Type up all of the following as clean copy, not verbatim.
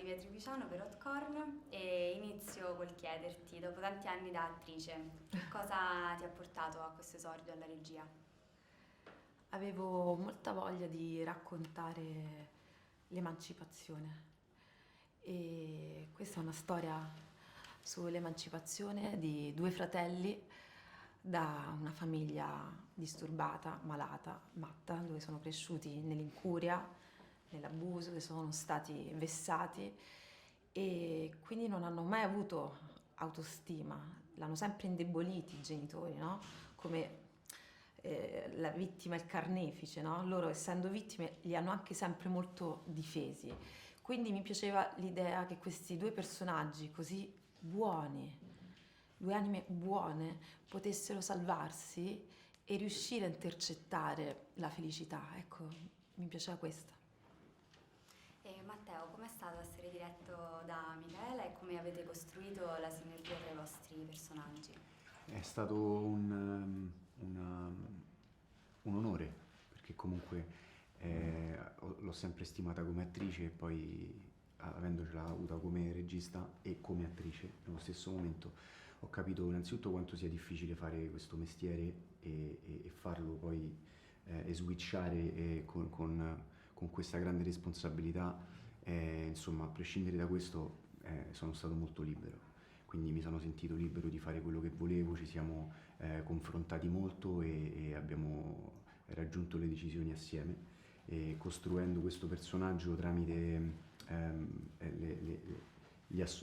Emilia Tripiciano per Hotcorn e inizio col chiederti, dopo tanti anni da attrice, cosa ti ha portato a questo esordio alla regia? Avevo molta voglia di raccontare l'emancipazione e questa è una storia sull'emancipazione di due fratelli da una famiglia disturbata, malata, matta, dove sono cresciuti nell'incuria, nell'abuso, dove sono stati vessati e quindi non hanno mai avuto autostima, l'hanno sempre indeboliti i genitori, no? Come la vittima e il carnefice, no? Loro essendo vittime li hanno anche sempre molto difesi. Quindi mi piaceva l'idea che questi due personaggi così buoni, due anime buone, potessero salvarsi e riuscire a intercettare la felicità. Ecco, mi piaceva questa. E Matteo, com'è stato essere diretto da Michaela e come avete costruito la sinergia tra i vostri personaggi? È stato un onore, perché comunque l'ho sempre stimata come attrice e poi avendocela avuta come regista e come attrice nello stesso momento ho capito innanzitutto quanto sia difficile fare questo mestiere e farlo poi e switchare con questa grande responsabilità. Insomma, a prescindere da questo sono stato molto libero, quindi mi sono sentito libero di fare quello che volevo, ci siamo confrontati molto e abbiamo raggiunto le decisioni assieme, e costruendo questo personaggio tramite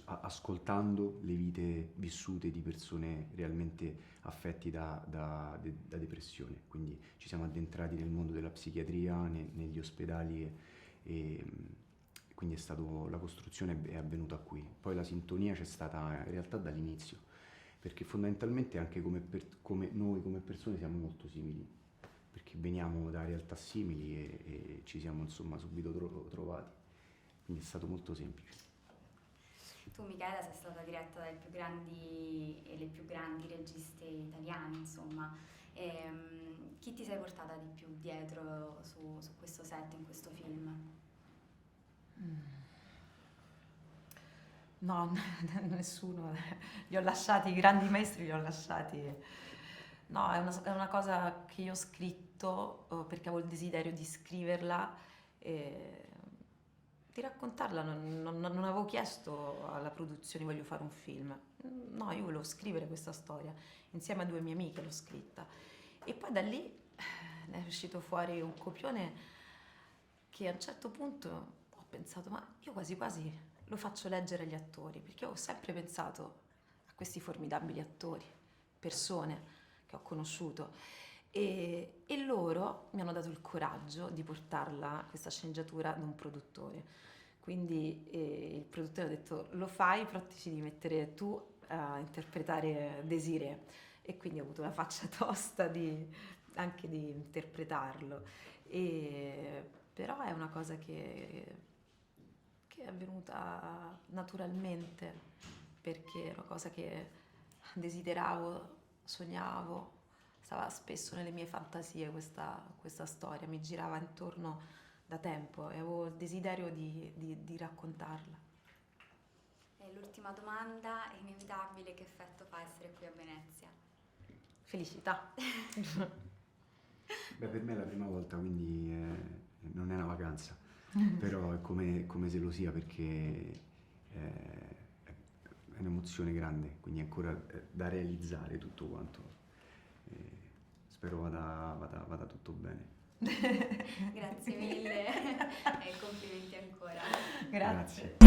ascoltando le vite vissute di persone realmente affetti da depressione. Quindi ci siamo addentrati nel mondo della psichiatria, negli ospedali e quindi la costruzione è avvenuta qui. Poi la sintonia c'è stata in realtà dall'inizio, perché fondamentalmente anche come noi come persone siamo molto simili, perché veniamo da realtà simili e ci siamo insomma subito trovati, quindi è stato molto semplice. Tu, Michaela, sei stata diretta dai più grandi e le più grandi registe italiane, insomma. Chi ti sei portata di più dietro su questo set, in questo film? No, nessuno. Li ho lasciati, i grandi maestri li ho lasciati. No, è una cosa che io ho scritto perché avevo il desiderio di scriverla e di raccontarla. Non avevo chiesto alla produzione voglio fare un film. No, io volevo scrivere questa storia. Insieme a due mie amiche l'ho scritta. E poi da lì è uscito fuori un copione che a un certo punto ho pensato, ma io quasi quasi lo faccio leggere agli attori, perché ho sempre pensato a questi formidabili attori, persone che ho conosciuto e loro mi hanno dato il coraggio di portarla, questa sceneggiatura, da un produttore. Quindi il produttore ha detto lo fai, però ti devi mettere tu a interpretare Desiree, e quindi ho avuto la faccia tosta anche di interpretarlo. Però è una cosa che è avvenuta naturalmente, perché è una cosa che desideravo, sognavo, stava spesso nelle mie fantasie questa storia, mi girava intorno da tempo e avevo il desiderio di raccontarla. E l'ultima domanda, è inevitabile, che effetto fa essere qui a Venezia? Felicità. Beh, per me è la prima volta, quindi non è una vacanza, però è come se lo sia, perché è un'emozione grande, quindi è ancora da realizzare tutto quanto. Spero vada tutto bene. Grazie mille e complimenti ancora. Grazie.